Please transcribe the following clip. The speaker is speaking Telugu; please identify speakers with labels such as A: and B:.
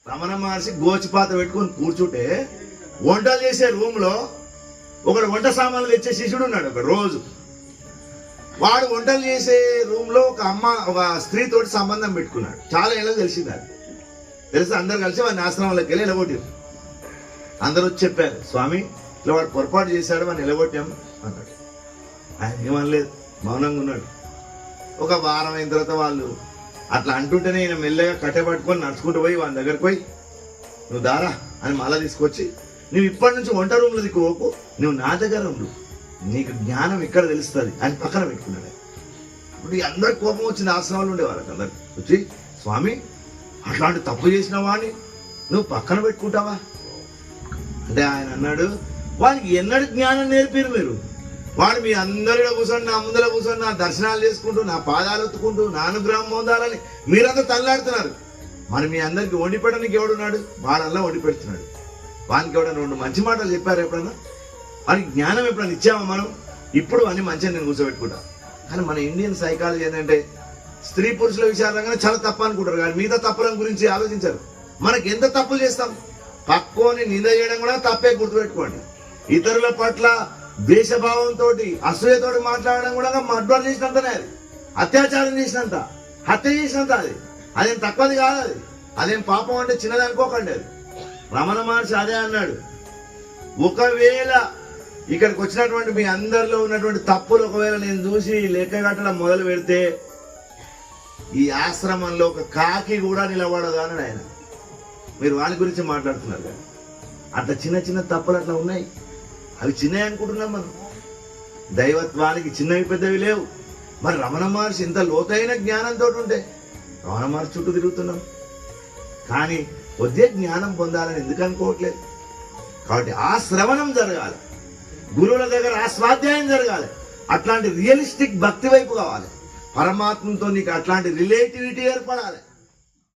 A: రమణ మహర్షి గోచిపాత పెట్టుకొని కూర్చుంటే వంటలు చేసే రూమ్ లో ఒకడు వంట సామాన్లు తెచ్చే శిష్యుడు ఉన్నాడు. ఒక రోజు వాడు వంటలు చేసే రూమ్ లో ఒక స్త్రీతోటి సంబంధం పెట్టుకున్నాడు. చాలా ఏళ్ళ తెలిసింది. అది తెలిసి అందరు కలిసి వాడిని ఆశ్రమంలోకి వెళ్ళి నిలబొట్టారు. అందరూ వచ్చి చెప్పారు, స్వామి ఇట్లా వాడు పొరపాటు చేశాడు, వాడిని నిలబొట్టాం అన్నాడు. ఆయన ఏమనలేదు, మౌనంగా ఉన్నాడు. ఒక వారం అయిన తర్వాత వాళ్ళు అట్లా అంటుంటేనే ఈయన మెల్లగా కట్టె పట్టుకొని నడుచుకుంటూ పోయి వాళ్ళ దగ్గరకు పోయి, నువ్వు దారా అని మళ్ళా తీసుకొచ్చి, నువ్వు ఇప్పటి నుంచి వంట రూమ్లో దిక్కుపోకు, నువ్వు నా దగ్గర ఉండు, నీకు జ్ఞానం ఇక్కడ తెలుస్తుంది అని పక్కన పెట్టుకున్నాడు. ఇప్పుడు అందరికి కోపం వచ్చిన ఆశ్రమాలు ఉండేవాళ్ళకి అందరు వచ్చి, స్వామి అట్లాంటి తప్పు చేసిన వాడిని నువ్వు పక్కన పెట్టుకుంటావా అంటే ఆయన అన్నాడు, వానికి ఎన్నడూ జ్ఞానం నేర్పిరు మీరు? వాడు మీ అందరిలో కూర్చొని నా ముందర కూర్చొని నా దర్శనాలు చేసుకుంటూ నా పాదాలు ఎత్తుకుంటూ నా అనుగ్రహం పొందాలని మీరంతా తల్లాడుతున్నారు. మరి మీ అందరికి వండి పెట్టడానికి ఎవడున్నాడు? వాడల్లా వండి పెడుతున్నాడు. వానికి ఎవడన్నా 2 మంచి మాటలు చెప్పారు ఎప్పుడన్నా? వానికి జ్ఞానం ఎప్పుడన్నా ఇచ్చామా మనం? ఇప్పుడు అన్ని మంచిగా నేను కూర్చోబెట్టుకుంటా. కానీ మన ఇండియన్ సైకాలజీ ఏంటంటే స్త్రీ పురుషుల విచారంగానే చాలా తప్పు అనుకుంటారు, కానీ మిగతా తప్పుల గురించి ఆలోచించారు. మనకి ఎంత తప్పులు చేస్తాం? పక్కోని నింద చేయడం కూడా తప్పే, గుర్తుపెట్టుకోండి. ఇతరుల పట్ల దేశభావంతో అసూయతోటి మాట్లాడడం కూడా మర్డర్ చేసినంతనే, అది అత్యాచారం చేసినంత, హత్య చేసినంత. అదేం తక్కువది కాదు. అదేం పాపం అంటే చిన్నది అనుకోకండి. అది రమణ మహర్షి అదే అన్నాడు. ఒకవేళ ఇక్కడికి వచ్చినటువంటి మీ అందరిలో ఉన్నటువంటి తప్పులు ఒకవేళ నేను చూసి లెక్క కట్టడం మొదలు పెడితే ఈ ఆశ్రమంలో ఒక కాకి కూడా నిలబడదు అన్నాడు ఆయన. మీరు వాని గురించి మాట్లాడుతున్నారు కదా, అట్లా చిన్న చిన్న తప్పులు అట్లా ఉన్నాయి. అవి చిన్నవి అనుకుంటున్నాం మనం. దైవత్వానికి చిన్నవి పెద్దవి లేవు. మరి రమణ మహర్షి ఇంత లోతైన జ్ఞానంతో ఉంటే రమణ మహర్షి చుట్టూ తిరుగుతున్నాం. కానీ కొద్దిగా జ్ఞానం పొందాలని ఎందుకు అనుకోవట్లేదు? కాబట్టి ఆ శ్రవణం జరగాలి, గురువుల దగ్గర ఆ స్వాధ్యాయం జరగాలి. అట్లాంటి రియలిస్టిక్ భక్తి వైపు కావాలి. పరమాత్మతో నీకు అట్లాంటి రిలేటివిటీ ఏర్పడాలి.